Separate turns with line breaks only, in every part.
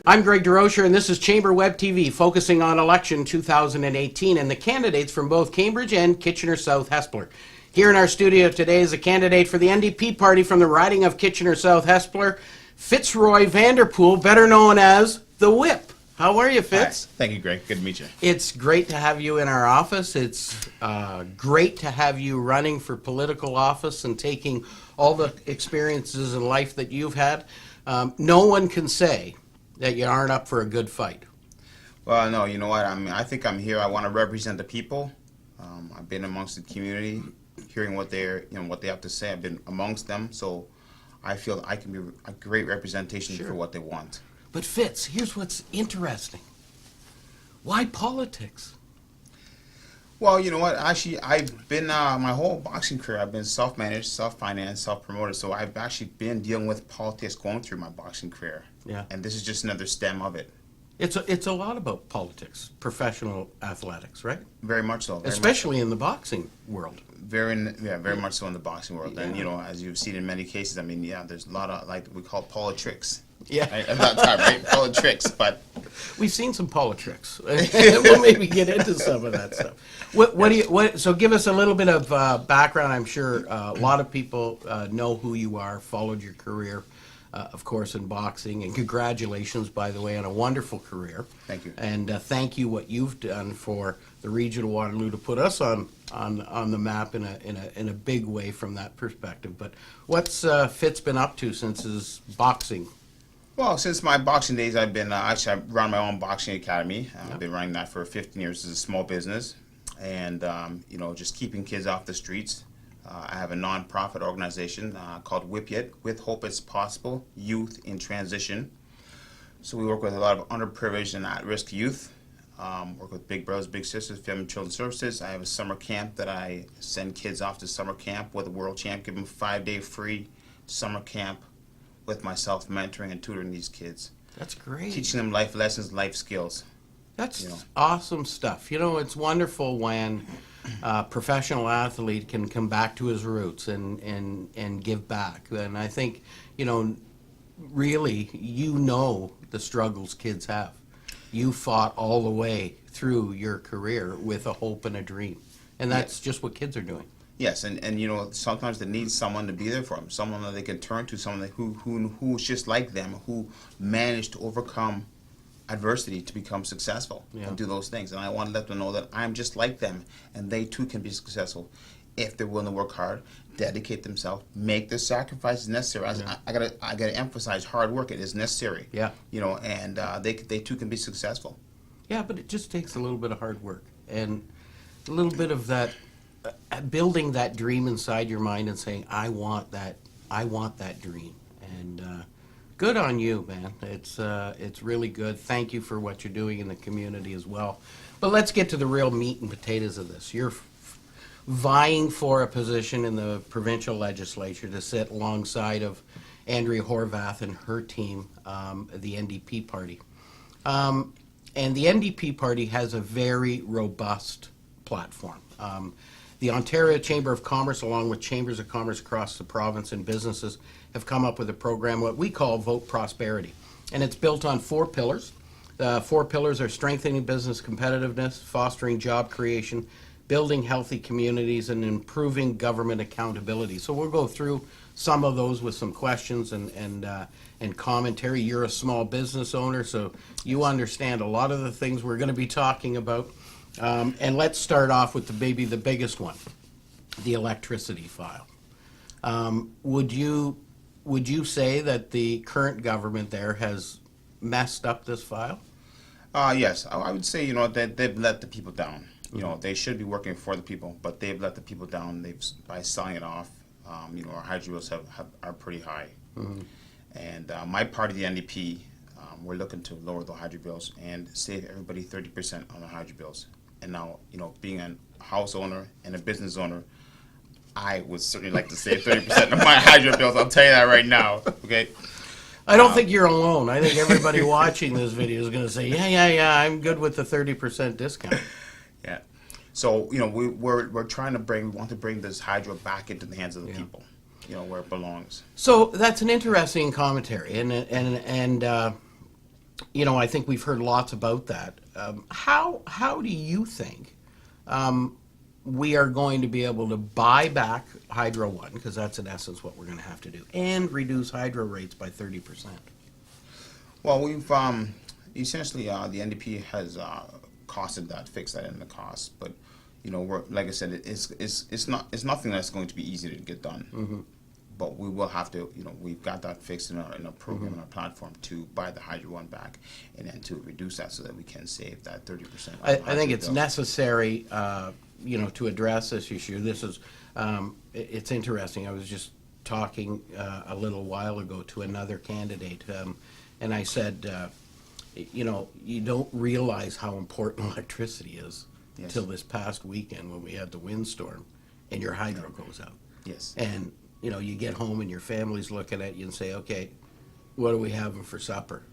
I'm Greg DeRocher, and this is Chamber Web TV, focusing on election 2018 and the candidates from both Cambridge and Kitchener South-Hespeler. Here in our studio today is a candidate for the NDP party from the riding of Kitchener South-Hespeler, Fitzroy Vanderpool, better known as the Whip. How are you, Fitz?
Hi. Thank you, Greg. Good to meet you.
It's great to have you in our office. It's great to have you running for political office and taking all the experiences in life that you've had. No one can say that you aren't up for a good fight.
Well, no, you know what? I think I'm here. I want to represent the people. I've been amongst the community, hearing what they have to say. I've been amongst them, so I feel I can be a great representation for what they want.
But Fitz, here's what's interesting. Why politics?
Well, you know what? Actually, I've been my whole boxing career. I've been self-managed, self-financed, self-promoted. So I've actually been dealing with politics going through my boxing career.
Yeah.
And this is just another stem of it.
It's a lot about politics, professional athletics, right?
Very much so.
Especially in the boxing world.
Very much so in the boxing world. Yeah. And as you've seen in many cases, there's a lot of we call politics.
Yeah.
Right? At that time, right? Politics, but
we've seen some politics. We'll maybe get into some of that stuff. So give us a little bit of background. I'm sure a lot of people know who you are, followed your career, of course, in boxing, and congratulations, by the way, on a wonderful career.
Thank you.
And thank you what you've done for the region of Waterloo to put us on the map in a big way from that perspective. But what's Fitz been up to since his boxing?
Well, since my boxing days, I've been I run my own boxing academy. I've been running that for 15 years as a small business, and just keeping kids off the streets. I have a non-profit organization called Whip It, With Hope It's Possible, Youth in Transition. So we work with a lot of underprivileged and at-risk youth. Work with Big Brothers, Big Sisters, Family and Children's Services. I have a summer camp that I send kids off to summer camp with a world champ, give them a 5-day free summer camp with myself mentoring and tutoring these kids.
That's great.
Teaching them life lessons, life skills.
That's awesome stuff. It's wonderful when a professional athlete can come back to his roots and give back. And I think, really, the struggles kids have. You fought all the way through your career with a hope and a dream. And that's just what kids are doing. Yes,
and sometimes they need someone to be there for them, someone that they can turn to, someone who's just like them, who managed to overcome adversity to become successful and do those things. And I want to let them know that I'm just like them, and they too can be successful if they're willing to work hard, dedicate themselves, make the sacrifices necessary. I gotta emphasize hard work. It is necessary.
Yeah.
And they too can be successful.
Yeah, but it just takes a little bit of hard work and a little bit of that. Building that dream inside your mind and saying, I want that dream. And good on you, man. It's really good. Thank you for what you're doing in the community as well. But let's get to the real meat and potatoes of this. You're vying for a position in the provincial legislature to sit alongside of Andrea Horvath and her team, the NDP party. And the NDP party has a very robust platform. The Ontario Chamber of Commerce, along with chambers of commerce across the province and businesses, have come up with a program, what we call Vote Prosperity. And it's built on 4 pillars. The 4 pillars are strengthening business competitiveness, fostering job creation, building healthy communities, and improving government accountability. So we'll go through some of those with some questions and commentary. You're a small business owner, so you understand a lot of the things we're going to be talking about. And let's start off with maybe the biggest one, the electricity file. Would you say that the current government there has messed up this file?
Yes, I would say that they've let the people down. They should be working for the people, but they've let the people down. By selling it off. Our hydro bills are pretty high, and my party, the NDP, we're looking to lower the hydro bills and save everybody 30% on the hydro bills. And now, being a house owner and a business owner, I would certainly like to save 30% of my hydro bills. I'll tell you that right now. Okay.
I don't think you're alone. I think everybody watching this video is going to say, yeah, I'm good with the 30% discount.
Yeah. So we're trying to want to bring this hydro back into the hands of the people. Where it belongs.
So that's an interesting commentary, and I think we've heard lots about that. How do you think we are going to be able to buy back Hydro One, because that's in essence what we're going to have to do, and reduce hydro rates by 30%?
Well, we've essentially the NDP has costed that, fixed that in the cost, but we're, like I said, it's nothing that's going to be easy to get done.
Mm-hmm.
But we will have to, we've got that fixed in our program,
Mm-hmm.
in our platform, to buy the Hydro One back, and then to reduce that so that we can save that 30%.
I think it's necessary, to address this issue. This is, it's interesting. I was just talking a little while ago to another candidate, and I said, you don't realize how important electricity is until this past weekend when we had the windstorm, and your hydro goes out.
Yes.
And you get home and your family's looking at you and say, okay, what are we having for supper?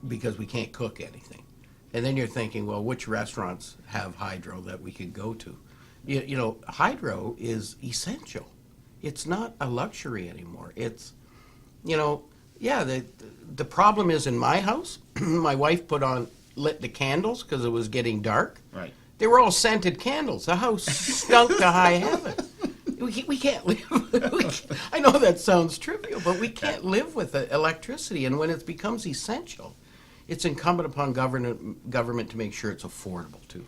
Because we can't cook anything. And then you're thinking, well, which restaurants have hydro that we could go to? Hydro is essential. It's not a luxury anymore. It's, the problem is in my house, my wife lit the candles because it was getting dark.
Right.
They were all scented candles. The house stunk to high heaven. We can't live. I know that sounds trivial, but we can't live with electricity. And when it becomes essential, it's incumbent upon government to make sure it's affordable too.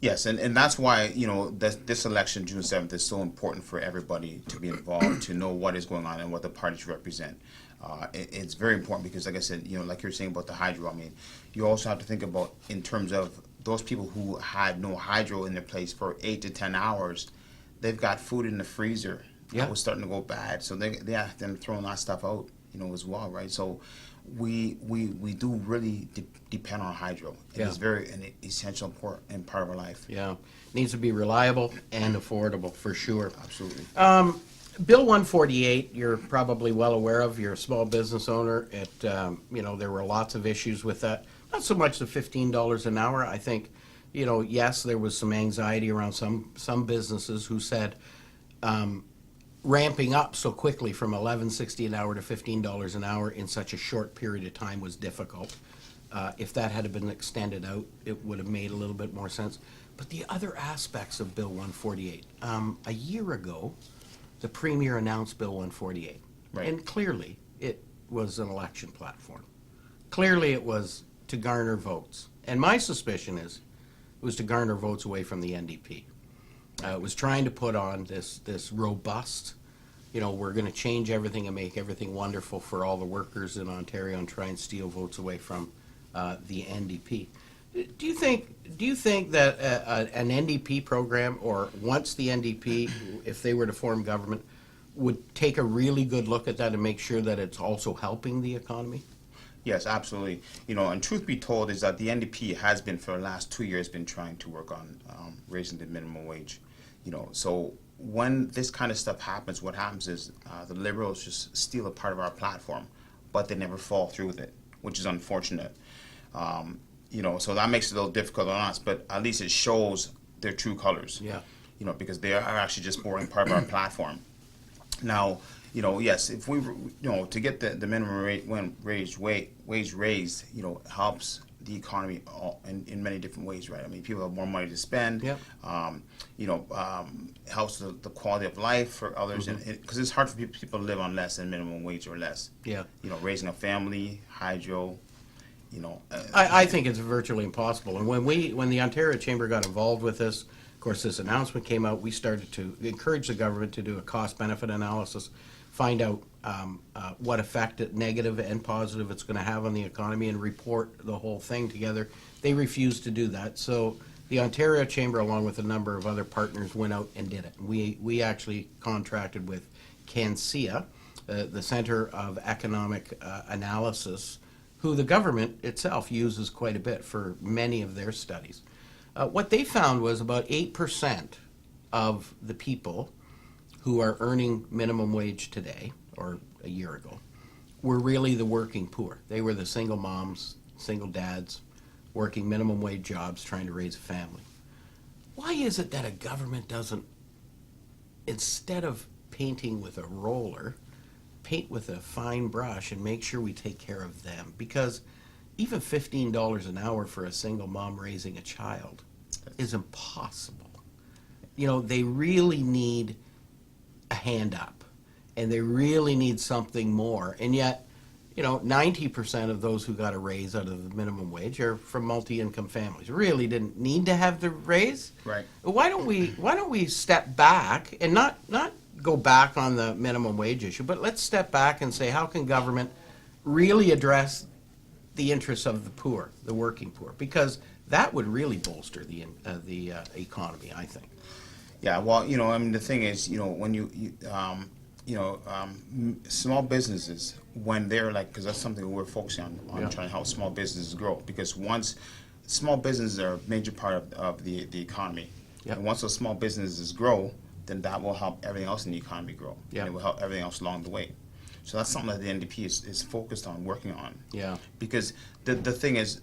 Yes, and that's why this election, June 7th, is so important for everybody to be involved, to know what is going on and what the parties represent. It's very important because, like I said, like you're saying about the hydro. I mean, you also have to think about in terms of those people who had no hydro in their place for 8 to 10 hours. They've got food in the freezer that was starting to go bad, so they have them throwing that stuff out, as well, right? So we do really depend on hydro. It's very an essential important part of our life. Yeah,
it needs to be reliable and affordable for sure.
Absolutely.
Bill 148, you're probably well aware of. You're a small business owner. There were lots of issues with that. Not so much the $15 an hour. I think, yes, there was some anxiety around some businesses who said ramping up so quickly from $11.60 an hour to $15 an hour in such a short period of time was difficult. If that had been extended out, it would have made a little bit more sense. But the other aspects of Bill 148, a year ago, the Premier announced Bill 148.
Right.
And clearly, it was an election platform. Clearly, it was to garner votes. And my suspicion is it was to garner votes away from the NDP. It was trying to put on this robust, we're going to change everything and make everything wonderful for all the workers in Ontario and try and steal votes away from the NDP. Do you think that an NDP program, or once the NDP, if they were to form government, would take a really good look at that and make sure that it's also helping the economy?
Yes, absolutely. And truth be told is that the NDP has been, for the last 2 years, been trying to work on raising the minimum wage. So when this kind of stuff happens, what happens is the Liberals just steal a part of our platform, but they never fall through with it, which is unfortunate. So that makes it a little difficult on us, but at least it shows their true colors.
Yeah.
Because they are actually just boring part of our platform. Now, yes, if we, to get the minimum wage raised, helps the economy in many different ways, right? I mean, people have more money to spend.
Yep.
Helps the quality of life for others, because it's hard for people to live on less than minimum wage or less.
Yeah.
Raising a family, hydro.
I think it's virtually impossible. And when the Ontario Chamber got involved with this, of course, this announcement came out, we started to encourage the government to do a cost-benefit analysis, find out what effect, negative and positive, it's going to have on the economy, and report the whole thing together. They refused to do that. So the Ontario Chamber, along with a number of other partners, went out and did it. We actually contracted with CanCEA, the Centre of Economic Analysis, who the government itself uses quite a bit for many of their studies. What they found was about 8% of the people who are earning minimum wage today, or a year ago, were really the working poor. They were the single moms, single dads, working minimum wage jobs, trying to raise a family. Why is it that a government doesn't, instead of painting with a roller, paint with a fine brush and make sure we take care of them? Because, even $15 an hour for a single mom raising a child is impossible. You know, they really need a hand up, and they really need something more. And yet, you know, 90% of those who got a raise out of the minimum wage are from multi-income families. Really didn't need to have the raise.
Right.
Why don't we step back and not go back on the minimum wage issue, but let's step back and say, how can government really address the interests of the poor, the working poor? Because that would really bolster the economy, I think.
Yeah, well, you know, I mean, the thing is, you know, when small businesses, when they're like, because that's something we're focusing on
Yeah.
trying to help small businesses grow. Because once small businesses are a major part of the economy,
Yep.
and once those small businesses grow, then that will help everything else in the economy grow.
Yep.
And it will help everything else along the way. So that's something that the NDP is focused on working on.
Yeah.
Because the thing is,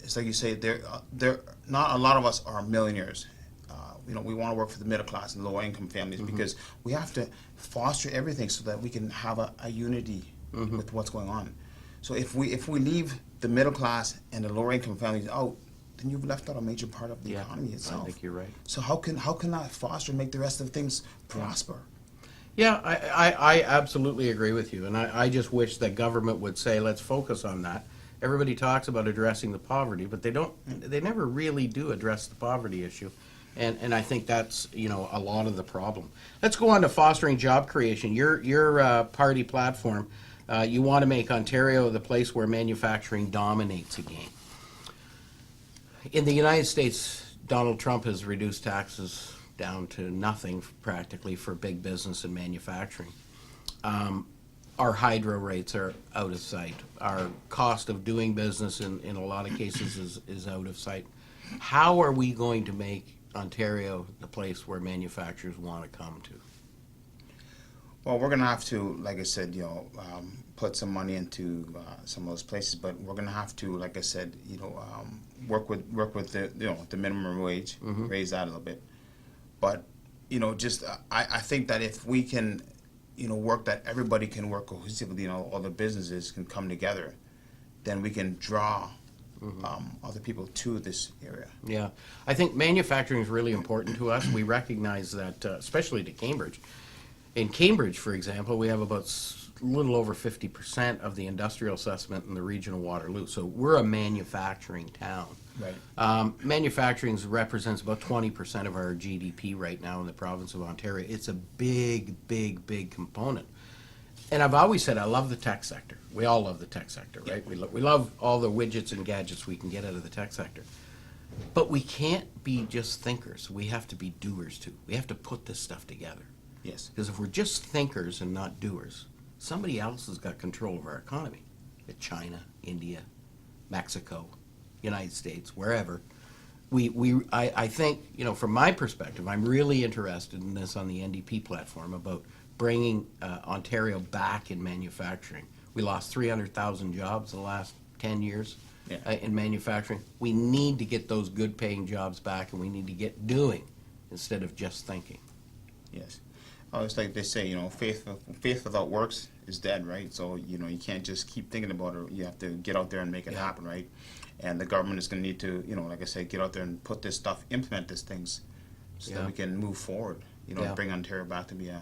it's like you say, not a lot of us are millionaires. You know, we want to work for the middle class and lower income families because we have to foster everything so that we can have a unity with what's going on. So if we leave the middle class and the lower income families out, then you've left out a major part of the economy itself.
I think you're right.
So how can that foster and make the rest of things prosper?
Yeah, I absolutely agree with you, and I just wish that government would say, let's focus on that. Everybody talks about addressing the poverty, but they never really do address the poverty issue, and I think that's, you know, a lot of the problem. Let's go on to fostering job creation. Your party platform, you want to make Ontario the place where manufacturing dominates again. In the United States, Donald Trump has reduced taxes down to nothing practically for big business and manufacturing. Our hydro rates are out of sight. Our cost of doing business in a lot of cases is out of sight. How are we going to make Ontario the place where manufacturers want to come to?
Well, we're going to have to, like I said, you know, put some money into some of those places, but we're going to have to, like I said, you know, work with the, you know, the minimum wage, raise that a little bit. But, you know, just I think that if we can, you know, work that everybody can work cohesively, you know, all the businesses can come together, then we can draw other people to this area.
Yeah, I think manufacturing is really important to us. We recognize that, especially to Cambridge. In Cambridge, for example, we have about a little over 50% of the industrial assessment in the region of Waterloo. So we're a manufacturing town.
Right.
Manufacturing represents about 20% of our GDP right now in the province of Ontario. It's a big, big, big component. And I've always said I love the tech sector. We all love the tech sector, right? We love all the widgets and gadgets we can get out of the tech sector. But we can't be just thinkers. We have to be doers too. We have to put this stuff together.
Yes.
Because if we're just thinkers and not doers, somebody else has got control of our economy. China, India, Mexico, United States, wherever. I think, you know, from my perspective, I'm really interested in this on the NDP platform about bringing Ontario back in manufacturing. We lost 300,000 jobs the last 10 years in manufacturing. We need to get those good paying jobs back, and we need to get doing instead of just thinking.
Yes. Oh, it's like they say, you know, faith without works is dead, right? So, you know, you can't just keep thinking about it. You have to get out there and make it happen, right? And the government is going to need to, you know, like I said, get out there and put this stuff, implement these things so that we can move forward, you know, and bring Ontario back to be a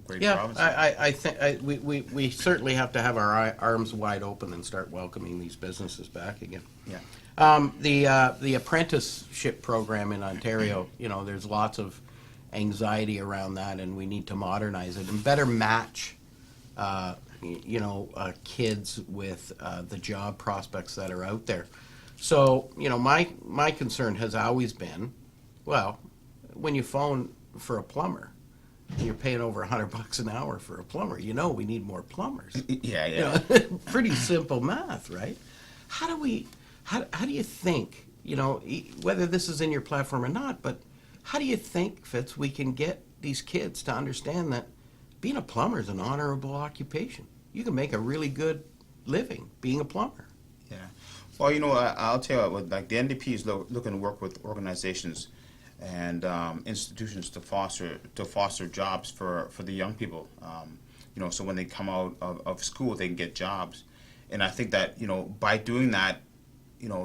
great province.
I think we certainly have to have our arms wide open and start welcoming these businesses back again.
Yeah.
The apprenticeship program in Ontario, you know, there's lots of anxiety around that, and we need to modernize it and better match, kids with the job prospects that are out there. So, you know, my concern has always been, well, when you phone for a plumber, you're paying over $100 an hour for a plumber. You know, we need more plumbers.
Yeah.
You know, pretty simple math, right? How do you think, you know, whether this is in your platform or not, but how do you think, Fitz, we can get these kids to understand that being a plumber is an honorable occupation? You can make a really good living being a plumber.
Yeah. Well, you know, I'll tell you what, like the NDP is looking to work with organizations and institutions to foster jobs for the young people. You know, so when they come out of school, they can get jobs. And I think that, by doing that,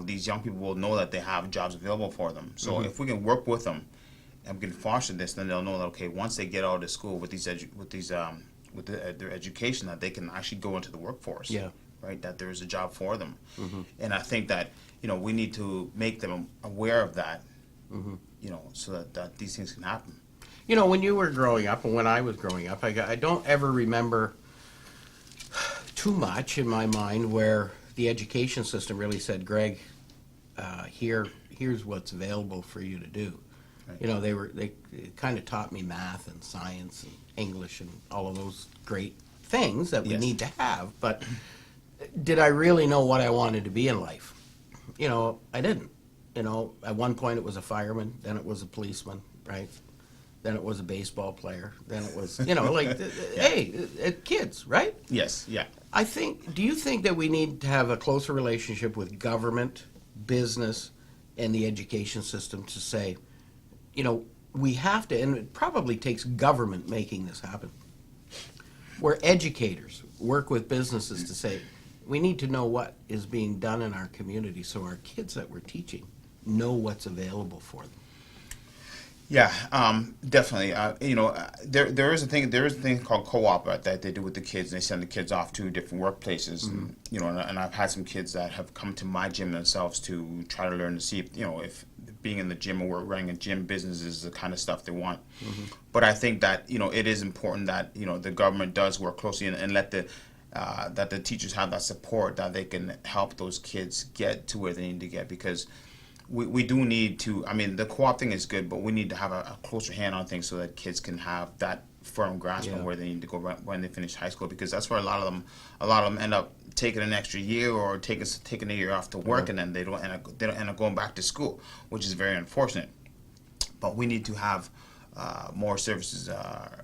these young people will know that they have jobs available for them. So if we can work with them and we can foster this, then they'll know that, okay, once they get out of school with their education, that they can actually go into the workforce.
Yeah.
Right, that there's a job for them. And I think that, we need to make them aware of that, so that these things can happen.
When you were growing up and when I was growing up, I don't ever remember too much in my mind where the education system really said, Greg, here's what's available for you to do.
Right.
They kind of taught me math and science and English and all of those great things that we
Yes.
need to have, but did I really know what I wanted to be in life? I didn't. At one point it was a fireman, then it was a policeman, right? Then it was a baseball player, then it was, hey, kids, right?
Yes, yeah.
Do you think that we need to have a closer relationship with government, business, and the education system to say, we have to, and it probably takes government making this happen, where educators work with businesses to say, we need to know what is being done in our community so our kids that we're teaching know what's available for them.
Yeah, definitely. There is a thing called co-op that they do with the kids. They send the kids off to different workplaces, and I've had some kids that have come to my gym themselves to try to learn to see if being in the gym or running a gym business is the kind of stuff they want. But I think that it is important that the government does work closely and let that the teachers have that support that they can help those kids get to where they need to get, because we do need to, the co-op thing is good, but we need to have a closer hand on things so that kids can have that firm grasp on where they need to go when they finish high school, because that's where a lot of them end up taking an extra year or taking a year off to work, and then they don't end up going back to school, which is very unfortunate. But we need to have more services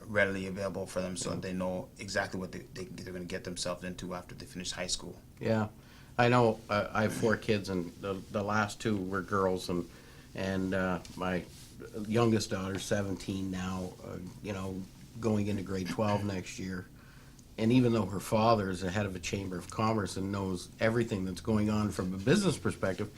readily available for them so that they know exactly what they're going to get themselves into after they finish high school.
Yeah, I know. I have 4 kids, and the last 2 were girls, and my youngest daughter's 17 now, going into grade 12 next year. And even though her father is the head of a chamber of commerce and knows everything that's going on from a business perspective,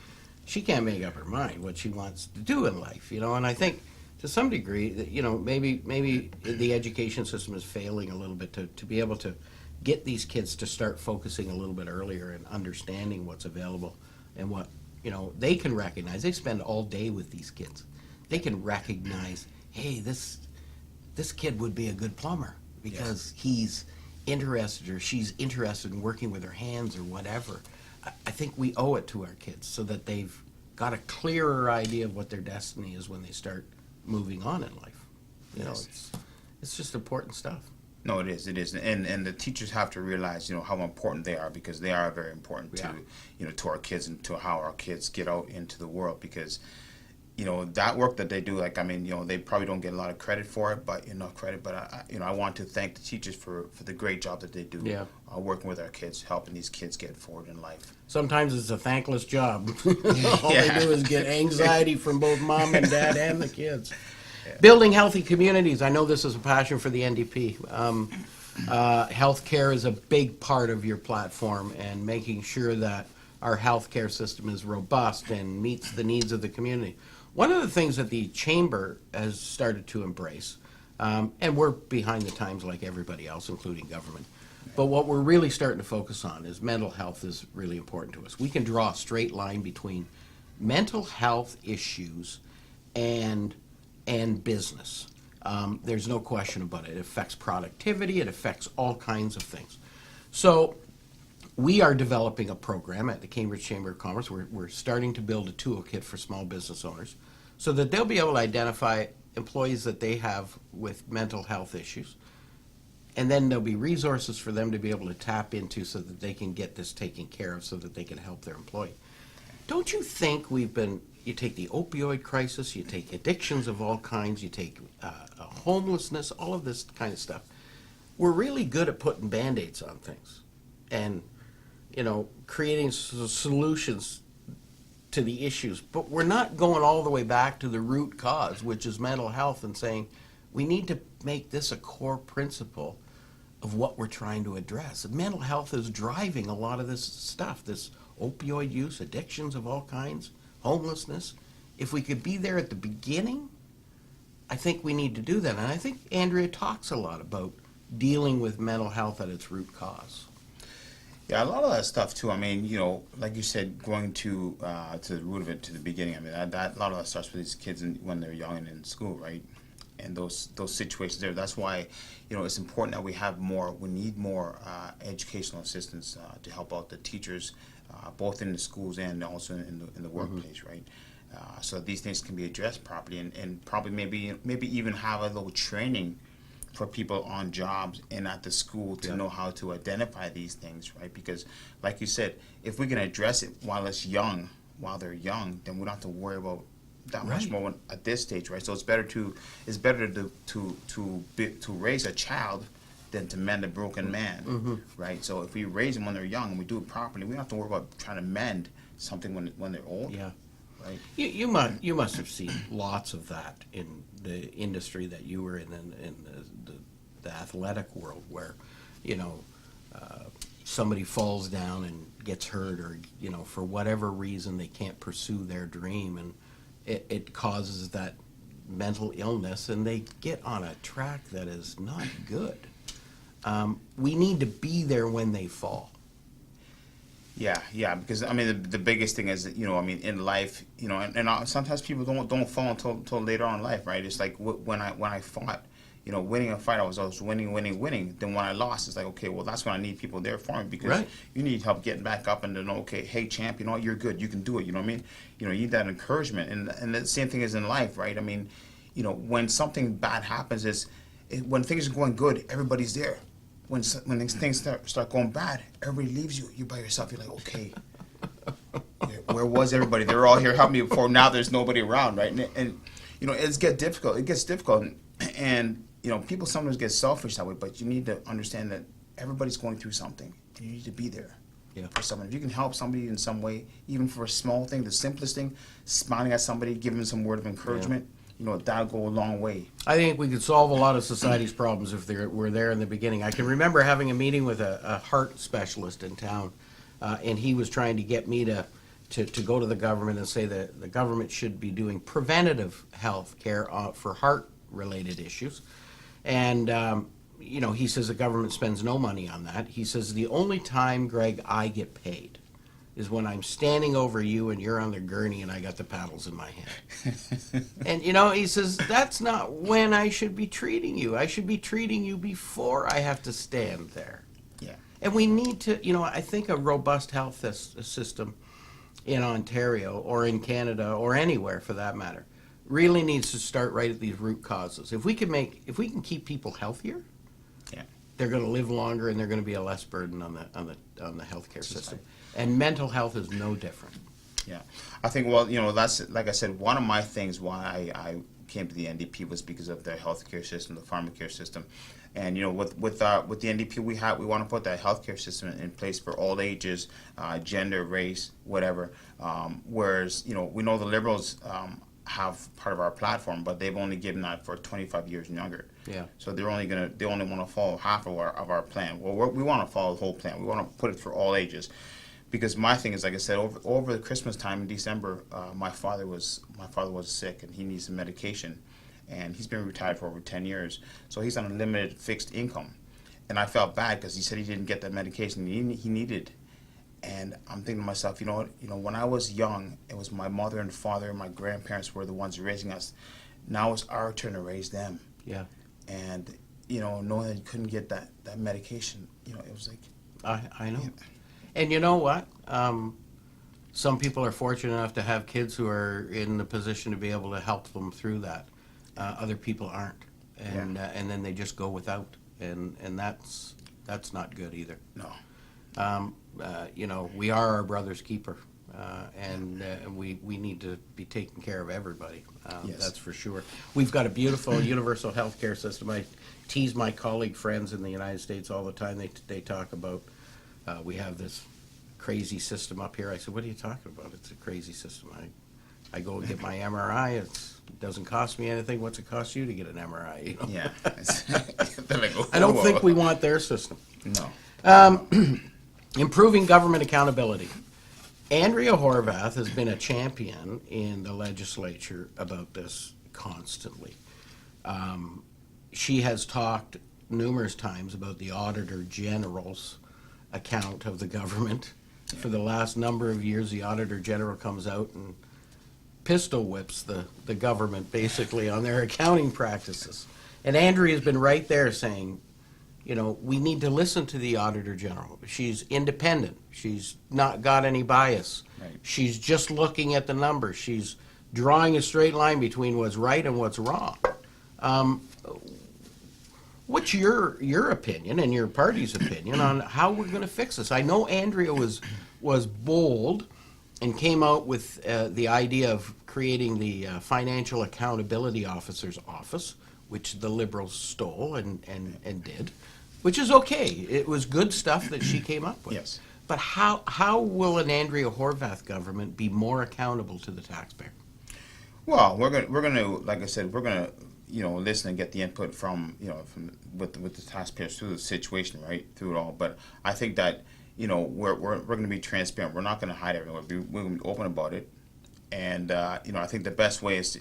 she can't make up her mind what she wants to do in life, And I think to some degree, that, maybe the education system is failing a little bit to be able to get these kids to start focusing a little bit earlier and understanding what's available and what, they can recognize. They spend all day with these kids. They can recognize, hey, this kid would be a good plumber because he's interested or she's interested in working with her hands or whatever. I think we owe it to our kids so that they've got a clearer idea of what their destiny is when they start moving on in life. It's just important stuff.
No, it is, and the teachers have to realize, how important they are, because they are very important to our kids and to how our kids get out into the world, because that work that they do, they probably don't get a lot of credit for it, but I want to thank the teachers for the great job that they do, working with our kids, helping these kids get forward in life.
Sometimes it's a thankless job. All they do is get anxiety from both mom and dad and the kids. Building healthy communities. I know this is a passion for the NDP. Healthcare is a big part of your platform, and making sure that our healthcare system is robust and meets the needs of the community. One of the things that the Chamber has started to embrace, and we're behind the times like everybody else, including government, but what we're really starting to focus on is mental health is really important to us. We can draw a straight line between mental health issues and business. There's no question about it. It affects productivity. It affects all kinds of things. So we are developing a program at the Cambridge Chamber of Commerce. We're starting to build a toolkit for small business owners so that they'll be able to identify employees that they have with mental health issues. And then there'll be resources for them to be able to tap into so that they can get this taken care of so that they can help their employee. Don't you think you take the opioid crisis, you take addictions of all kinds, you take homelessness, all of this kind of stuff. We're really good at putting Band-Aids on things and, creating solutions to the issues. But we're not going all the way back to the root cause, which is mental health, and saying we need to make this a core principle of what we're trying to address. Mental health is driving a lot of this stuff, this opioid use, addictions of all kinds, homelessness. If we could be there at the beginning, I think we need to do that. And I think Andrea talks a lot about dealing with mental health at its root cause.
Yeah, a lot of that stuff too. I mean, you know, like you said, going to the root of it, to the beginning. I mean, that a lot of that starts with these kids when they're young and in school, right? And those situations there. That's why, you know, it's important that we have more. We need more educational assistance to help out the teachers, both in the schools and also in the workplace, right? So that these things can be addressed properly, and probably maybe even have a little training for people on jobs and at the school to know how to identify these things, right? Because, like you said, if we can address it while they're young, then we don't have to worry about that much more at this stage, right? So it's better to raise a child than to mend a broken man, right? So if we raise them when they're young and we do it properly, we don't have to worry about trying to mend something when they're old.
Yeah.
Right.
You must have seen lots of that in the industry that you were in the athletic world, where, you know, somebody falls down and gets hurt, or, you know, for whatever reason they can't pursue their dream, and it causes that mental illness, and they get on a track that is not good. We need to be there when they fall.
Yeah, because I mean the biggest thing is that, you know, I mean, in life, you know, and sometimes people don't fall until later on in life, right? It's like when I fought, you know, winning a fight, I was winning. Then when I lost, it's like, okay, well, that's when I need people there for me, because you need help getting back up and to know, okay, hey champ, you know, you're good, you can do it. You know what I mean? You know, you need that encouragement, and the same thing is in life, right? I mean, you know, when something bad happens, when things are going good, everybody's there. When things start going bad, everybody leaves you. You're by yourself. You're like, okay, where was everybody? They were all here helping me before. Now there's nobody around, right? And you know, it gets difficult, and you know, people sometimes get selfish that way. But you need to understand that everybody's going through something, and you need to be there for someone. If you can help somebody in some way, even for a small thing, the simplest thing, smiling at somebody, giving them some word of encouragement. You know, that'll go a long way.
I think we could solve a lot of society's problems if we're there in the beginning. I can remember having a meeting with a heart specialist in town, and he was trying to get me to go to the government and say that the government should be doing preventative health care for heart-related issues. And, you know, he says the government spends no money on that. He says the only time, Greg, I get paid is when I'm standing over you and you're on the gurney and I got the paddles in my hand. And, you know, he says, that's not when I should be treating you. I should be treating you before I have to stand there.
Yeah.
And we need to, you know, I think a robust health system in Ontario or in Canada or anywhere for that matter really needs to start right at these root causes. If we can keep people healthier, they're going to live longer and they're going to be a less burden on the healthcare system. And mental health is no different.
Yeah, I think, well, you know, that's, like I said, one of my things why I came to the NDP was because of their healthcare system, the pharmacare system. And, you know, with the NDP, we want to put that healthcare system in place for all ages, gender, race, whatever. Whereas, you know, we know the Liberals have part of our platform, but they've only given that for 25 years and younger.
Yeah.
So they only want to follow half of our plan. Well, we want to follow the whole plan. We want to put it for all ages, because my thing is, like I said, over the Christmas time in December, my father was sick and he needs some medication, and he's been retired for over 10 years, so he's on a limited fixed income, and I felt bad because he said he didn't get that medication he needed. And I'm thinking to myself, you know what? When I was young, it was my mother and father and my grandparents were the ones raising us. Now it's our turn to raise them.
Yeah.
And, you know, knowing that you couldn't get that medication, you know, it was like...
I know. And you know what? Some people are fortunate enough to have kids who are in the position to be able to help them through that. Other people aren't. And then they just go without. And that's not good either.
No.
You know, we are our brother's keeper, and we need to be taking care of everybody. That's for sure. We've got a beautiful universal health care system. I tease my colleague friends in the United States all the time. They talk about we have this crazy system up here. I said, what are you talking about? It's a crazy system. I go and get my MRI. It doesn't cost me anything. What's it cost you to get an MRI? You know?
Yeah. They're like,
I don't
"Whoa."
think we want their system.
No.
Improving government accountability. Andrea Horvath has been a champion in the legislature about this constantly. She has talked numerous times about the Auditor General's account of the government. For the last number of years, the Auditor General comes out and pistol whips the government basically on their accounting practices. And Andrea's been right there saying, you know, we need to listen to the Auditor General. She's independent. She's not got any bias.
Right.
She's just looking at the numbers. She's drawing a straight line between what's right and what's wrong. What's your opinion and your party's opinion on how we're going to fix this? I know Andrea was bold and came out with the idea of creating the Financial Accountability Officer's Office, which the Liberals stole and did, which is okay. It was good stuff that she came up with.
Yes.
But how will an Andrea Horvath government be more accountable to the taxpayer?
Well, we're gonna like I said, we're gonna listen and get the input from with the taxpayers through the situation, right, through it all. But I think that we're going to be transparent. We're not going to hide everything. We're going to be open about it. And I think the best way is to,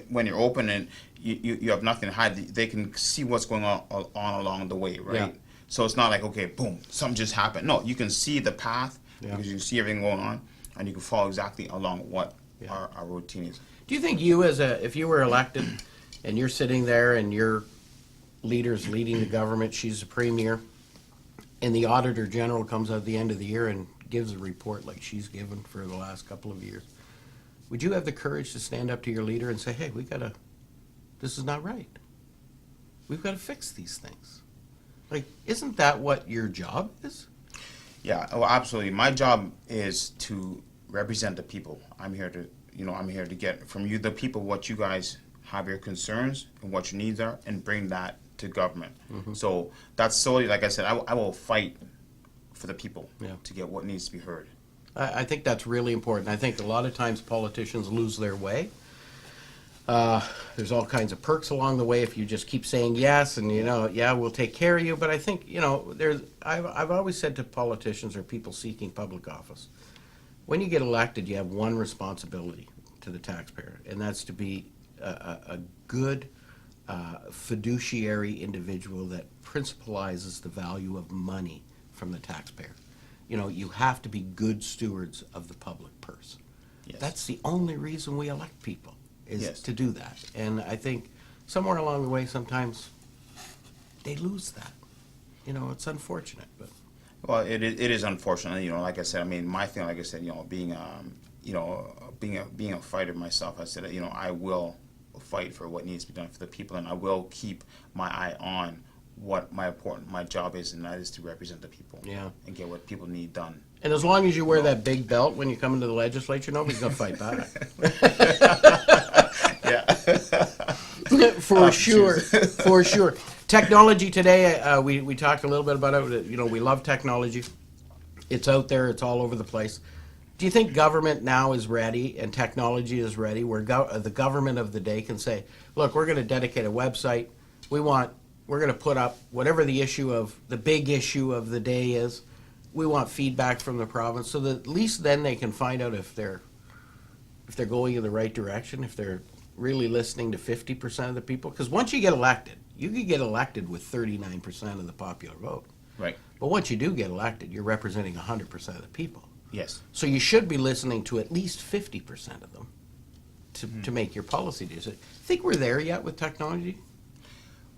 when you're open and you have nothing to hide, they can see what's going on along the way, right?
Yeah.
So it's not like, okay, boom, something just happened. No, you can see the path because you see everything going on, and you can follow exactly along what our routine is.
Do you think you, if you were elected and you're sitting there and your leader's leading the government, she's the premier, and the Auditor General comes out at the end of the year and gives a report like she's given for the last couple of years, would you have the courage to stand up to your leader and say, hey, this is not right. We've got to fix these things. Like, isn't that what your job is?
Yeah, well, absolutely. My job is to represent the people. I'm here to get from you, the people, what you guys have your concerns and what your needs are, and bring that to government. Mm-hmm. So that's solely, like I said, I will fight for the people to get what needs to be heard.
I think that's really important. I think a lot of times politicians lose their way. There's all kinds of perks along the way if you just keep saying yes and, we'll take care of you. But I think, I've always said to politicians or people seeking public office, when you get elected, you have one responsibility to the taxpayer, and that's to be a good fiduciary individual that principalizes the value of money from the taxpayer. You have to be good stewards of the public purse.
Yes.
That's the only reason we elect people, is to do that. And I think somewhere along the way, sometimes they lose that. It's unfortunate, but.
Well, it is unfortunate. Like I said, I mean, my thing, like I said, being a fighter myself, I said, I will fight for what needs to be done for the people, and I will keep my eye on what my job is, and that is to represent the people and get what people need done.
And as long as you wear that big belt when you come into the legislature, nobody's going to fight back. For sure, for sure. Technology today, we talked a little bit about it. We love technology. It's out there. It's all over the place. Do you think government now is ready and technology is ready where the government of the day can say, look, we're going to dedicate a website. We're going to put up whatever the big issue of the day is. We want feedback from the province so that at least then they can find out if they're going in the right direction, if they're really listening to 50% of the people. Because once you get elected, you could get elected with 39% of the popular vote.
Right.
But once you do get elected, you're representing 100% of the people.
Yes.
So you should be listening to at least 50% of them to make your policy decisions. Think we're there yet with technology?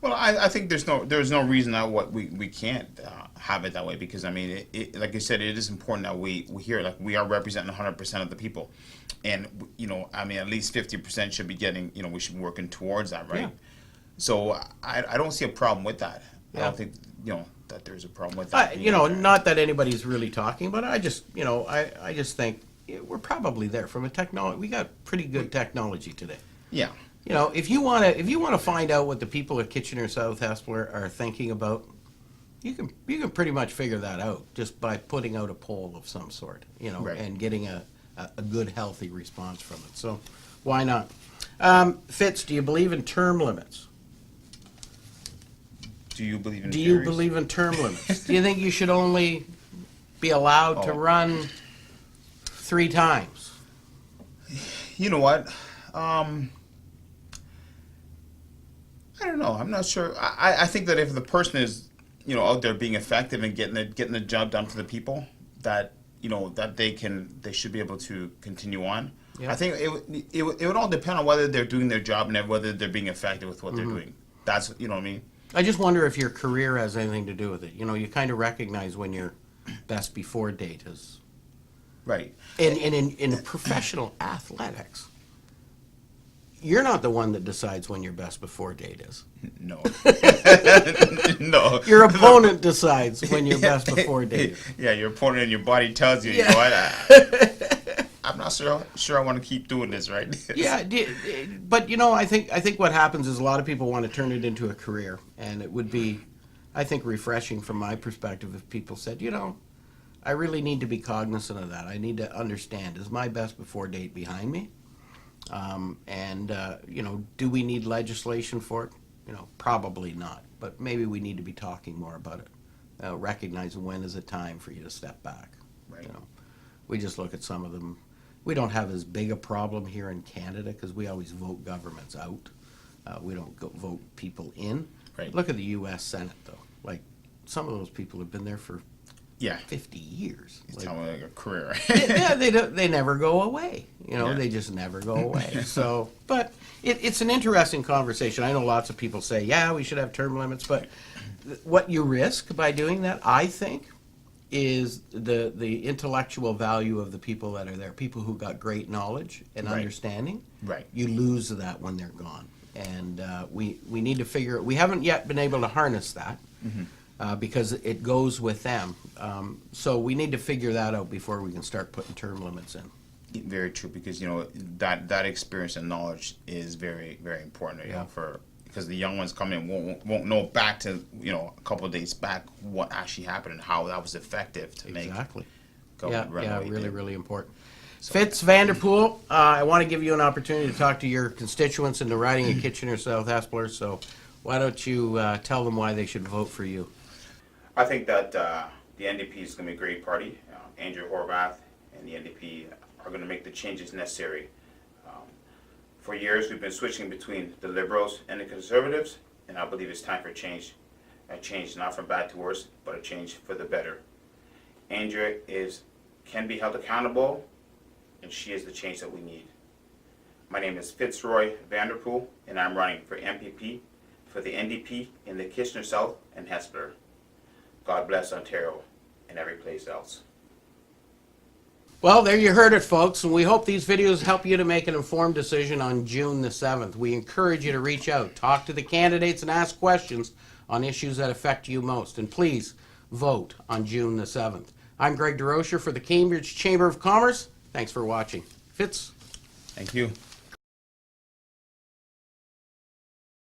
Well, I think there's no reason that we can't have it that way, because I mean, like you said, it is important that we hear, like, we are representing 100% of the people, and I mean, at least 50% should be getting, we should be working towards that, right? Yeah. So I don't see a problem with that. Yeah. I don't think that there's a problem with that.
Not that anybody's really talking, but I just I just think we're probably there from a technology. We got pretty good technology today.
Yeah.
If you want to find out what the people at Kitchener South-Hespeler are thinking about, you can pretty much figure that out just by putting out a poll of some sort,
right.
and getting a a good, healthy response from it. So why not? Fitz, do you believe in term limits?
Do you believe in
Do you
theories?
believe in term limits? Do you think you should only be allowed to
Oh.
run 3 times?
You know what? I don't know. I'm not sure. I think that if the person is, out there being effective and getting the job done for the people, that that they should be able to continue on.
Yeah.
I think it would all depend on whether they're doing their job and whether they're being effective with what they're doing. That's what I mean.
I just wonder if your career has anything to do with it. You kind of recognize when your best before date is.
Right.
And in professional athletics, you're not the one that decides when your best before date is.
No. No.
Your opponent decides when your best before date is.
Yeah, your opponent and your body tells you,
Yeah.
you know what? I'm not sure I want to keep doing this, right?
Yeah, but I think what happens is a lot of people want to turn it into a career, and it would be, I think, refreshing from my perspective if people said, I really need to be cognizant of that. I need to understand, is my best before date behind me? Do we need legislation for it? Probably not, but maybe we need to be talking more about it. Recognizing when is it time for you to step back.
Right.
We just look at some of them. We don't have as big a problem here in Canada because we always vote governments out. We don't vote people in.
Right.
Look at the U.S. Senate, though. Like, some of those people have been there for 50 years.
It's kind of like a career.
Yeah, they never go away.
Yeah.
They just never go away. So, but it's an interesting conversation. I know lots of people say, yeah, we should have term limits, but what you risk by doing that, I think, is the intellectual value of the people that are there. People who got great knowledge and
Right.
understanding.
Right.
You lose that when they're gone, and we need to figure. We haven't yet been able to harness that. Because it goes with them. So we need to figure that out before we can start putting term limits in.
Very true, because that experience and knowledge is very, very important. Because the young ones coming in won't know back to a couple of days back what actually happened and how that was effective to make government run the way it
really,
did.
really important. Fitz Vanderpool, I want to give you an opportunity to talk to your constituents in the riding of Kitchener South-Hespeler. So why don't you tell them why they should vote for you?
I think that the NDP is going to be a great party. Andrea Horvath and the NDP are going to make the changes necessary. For years, we've been switching between the Liberals and the Conservatives, and I believe it's time for change. A change not from bad to worse, but a change for the better. Andrea can be held accountable, and she is the change that we need. My name is Fitzroy Vanderpool, and I'm running for MPP for the NDP in the Kitchener South and Hespeler. God bless Ontario and every place else.
Well, there you heard it, folks, and we hope these videos help you to make an informed decision on June the 7th. We encourage you to reach out, talk to the candidates, and ask questions on issues that affect you most. And please vote on June the 7th. I'm Greg DeRocher for the Cambridge Chamber of Commerce. Thanks for watching. Fitz?
Thank you.